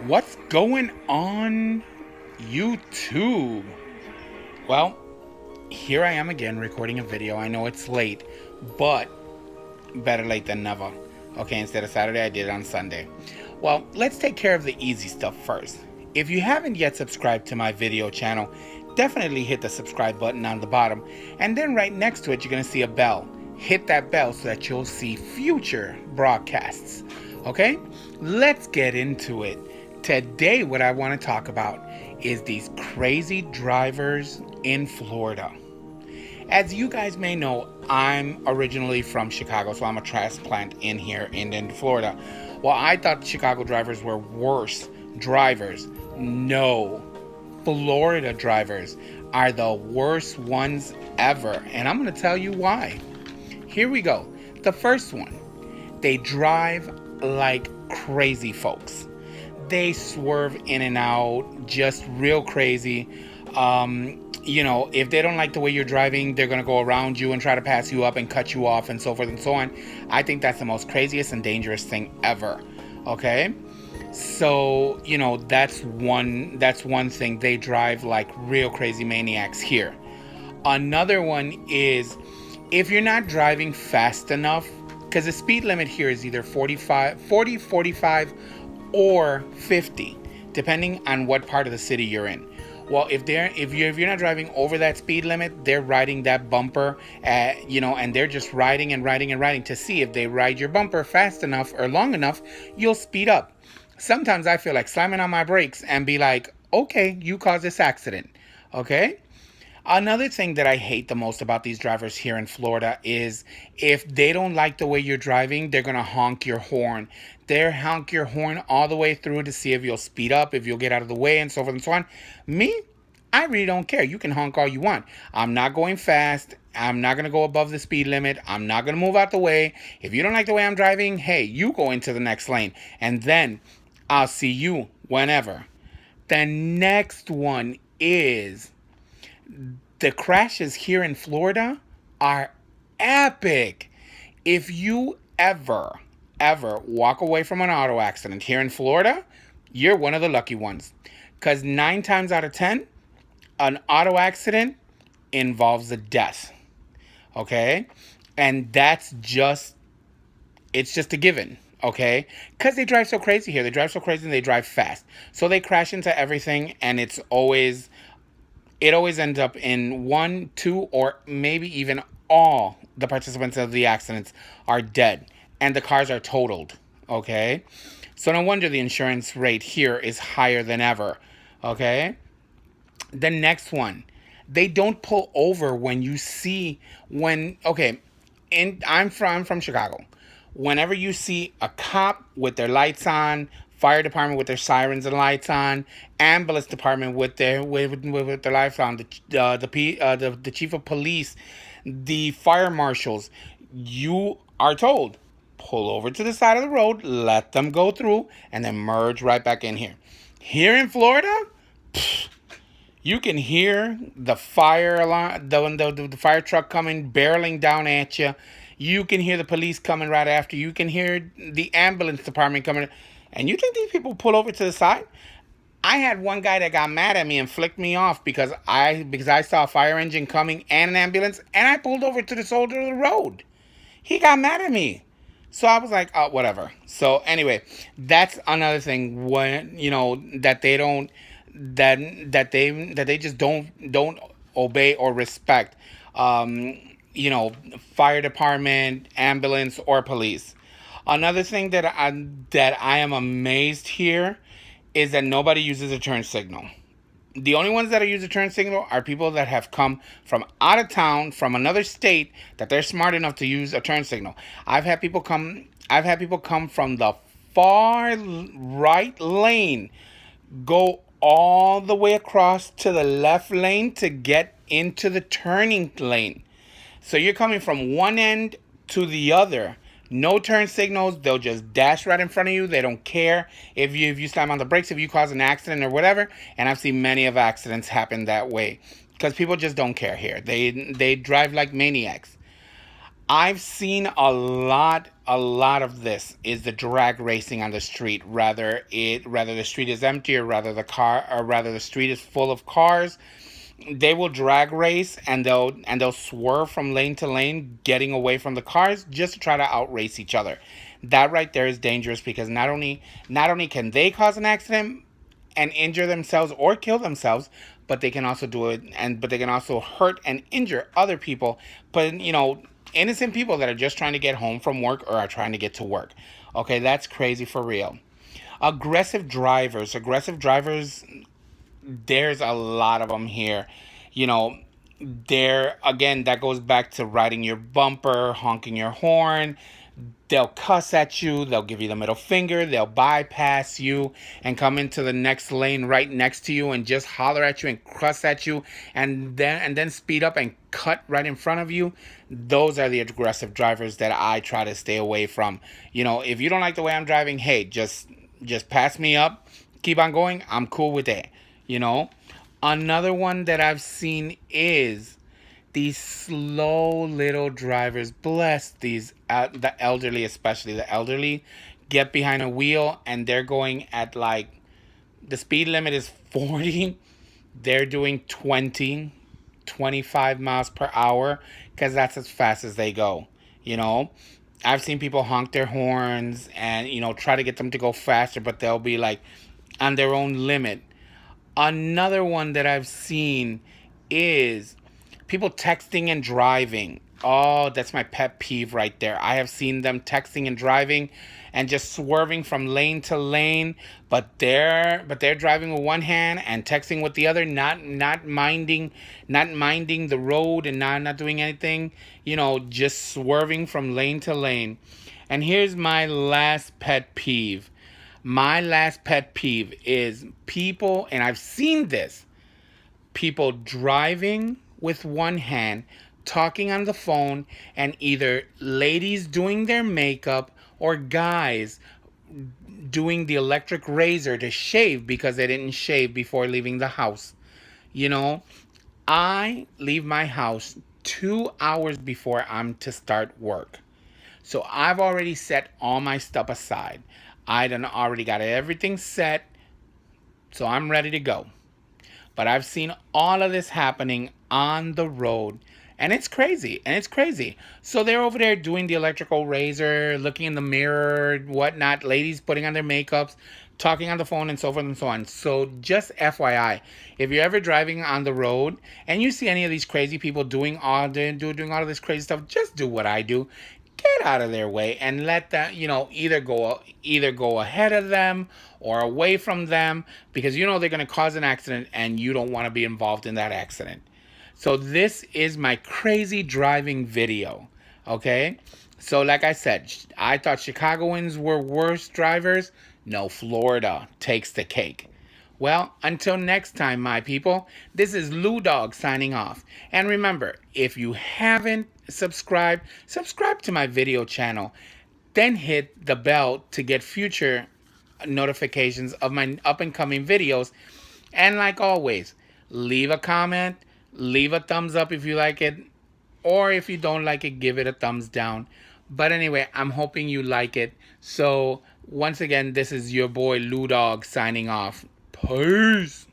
What's going on, YouTube? Well, here I am again recording a video. I know it's late, but better late than never. Okay, instead of Saturday, I did it on Sunday. Well, let's take care of the easy stuff first. If you haven't yet subscribed to my video channel, definitely hit the subscribe button on the bottom, and then right next to it, you're going to see a bell. Hit that bell so that you'll see future broadcasts. Okay, let's get into it. Today, what I want to talk about is these crazy drivers in Florida. As you guys may know, I'm originally from Chicago, so I'm a transplant in Florida. Well, I thought Chicago drivers were worse drivers. No, Florida drivers are the worst ones ever, and I'm going to tell you why. Here we go. The first one, they drive like crazy folks. They swerve in and out, just real crazy. If they don't like the way you're driving, they're going to go around you and try to pass you up and cut you off and so forth and so on. I think that's the most craziest and dangerous thing ever. Okay? So, that's one thing. They drive like real crazy maniacs here. Another one is if you're not driving fast enough, because the speed limit here is either 45, or 50, depending on what part of the city you're in. Well, if you're not driving over that speed limit, they're riding that bumper, and they're just riding and riding and riding to see if they ride your bumper fast enough or long enough, you'll speed up. Sometimes I feel like slamming on my brakes and be like, okay, you caused this accident. Okay? Another thing that I hate the most about these drivers here in Florida is if they don't like the way you're driving, they're going to honk your horn. They'll honk your horn all the way through to see if you'll speed up, if you'll get out of the way, and so forth and so on. Me, I really don't care. You can honk all you want. I'm not going fast. I'm not going to go above the speed limit. I'm not going to move out the way. If you don't like the way I'm driving, hey, you go into the next lane. And then I'll see you whenever. The next one is the crashes here in Florida are epic. If you ever walk away from an auto accident here in Florida, you're one of the lucky ones. Because 9 times out of 10, an auto accident involves a death. Okay? And it's just a given. Okay? Because they drive so crazy here. They drive so crazy and they drive fast. So they crash into everything, and it always ends up in 1, 2, or maybe even all the participants of the accidents are dead and the cars are totaled. Okay? So no wonder the insurance rate here is higher than ever. Okay? The next one, they don't pull over when you see I'm from Chicago. Whenever you see a cop with their lights on, fire department with their sirens and lights on, ambulance department with their lights on, the chief of police, the fire marshals, you are told, pull over to the side of the road, let them go through, and then merge right back in here. Here in Florida, you can hear the fire alarm, the fire truck coming, barreling down at you. You can hear the police coming right after you. You can hear the ambulance department coming. And you think these people pull over to the side? I had one guy that got mad at me and flicked me off because I saw a fire engine coming and an ambulance, and I pulled over to the shoulder of the road. He got mad at me. So I was like, oh, whatever. So anyway, that's another thing when that they don't that they just don't obey or respect fire department, ambulance, or police. Another thing that I am amazed here is that nobody uses a turn signal. The only ones that use a turn signal are people that have come from out of town, from another state, that they're smart enough to use a turn signal. I've had people come from the far right lane, go all the way across to the left lane to get into the turning lane. So you're coming from one end to the other. No turn signals. They'll just dash right in front of you. They don't care if you slam on the brakes, if you cause an accident or whatever. And I've seen many of accidents happen that way because people just don't care here. They drive like maniacs. I've seen a lot of this is the drag racing on the street. Rather the street is empty, or rather the street is full of cars. They will drag race, and they'll swerve from lane to lane, getting away from the cars just to try to outrace each other. That right there is dangerous, because not only can they cause an accident and injure themselves or kill themselves, but they can also do it, but they can also hurt and injure other people. But innocent people that are just trying to get home from work or are trying to get to work. Okay, that's crazy for real. Aggressive drivers, there's a lot of them here. You know, there again, that goes back to riding your bumper, honking your horn. They'll cuss at you, they'll give you the middle finger, they'll bypass you and come into the next lane right next to you and just holler at you and cuss at you, and then speed up and cut right in front of you. Those are the aggressive drivers that I try to stay away from. If you don't like the way I'm driving, hey, just pass me up, keep on going. I'm cool with that. You know, Another one that I've seen is these slow little drivers. Bless these, the elderly, especially the elderly, get behind a wheel and they're going at, like, the speed limit is 40. They're doing 20, 25 miles per hour, because that's as fast as they go. You know, I've seen people honk their horns and, try to get them to go faster, but they'll be like on their own limit. Another one that I've seen is people texting and driving. Oh, that's my pet peeve right there. I have seen them texting and driving and just swerving from lane to lane, but they're driving with one hand and texting with the other, not minding the road, and not doing anything, just swerving from lane to lane. And here's my last pet peeve. My last pet peeve is people, and I've seen this, people driving with one hand, talking on the phone, and either ladies doing their makeup or guys doing the electric razor to shave because they didn't shave before leaving the house. You know, I leave my house 2 hours before I'm to start work. So I've already set all my stuff aside. I done already got everything set, so I'm ready to go. But I've seen all of this happening on the road. And it's crazy. And it's crazy. So they're over there doing the electrical razor, looking in the mirror, whatnot, ladies putting on their makeups, talking on the phone, and so forth and so on. So just FYI, if you're ever driving on the road and you see any of these crazy people doing doing all of this crazy stuff, just do what I do. Get out of their way and let them, either go ahead of them or away from them, because they're going to cause an accident and you don't want to be involved in that accident. So this is my crazy driving video. Okay? So like I said, I thought Chicagoans were worse drivers. No, Florida takes the cake. Well, until next time, my people, this is Lou Dog signing off. And remember, if you haven't subscribed, subscribe to my video channel. Then hit the bell to get future notifications of my up and coming videos. And like always, leave a comment, leave a thumbs up if you like it, or if you don't like it, give it a thumbs down. But anyway, I'm hoping you like it. So once again, this is your boy Lou Dog signing off. Peace.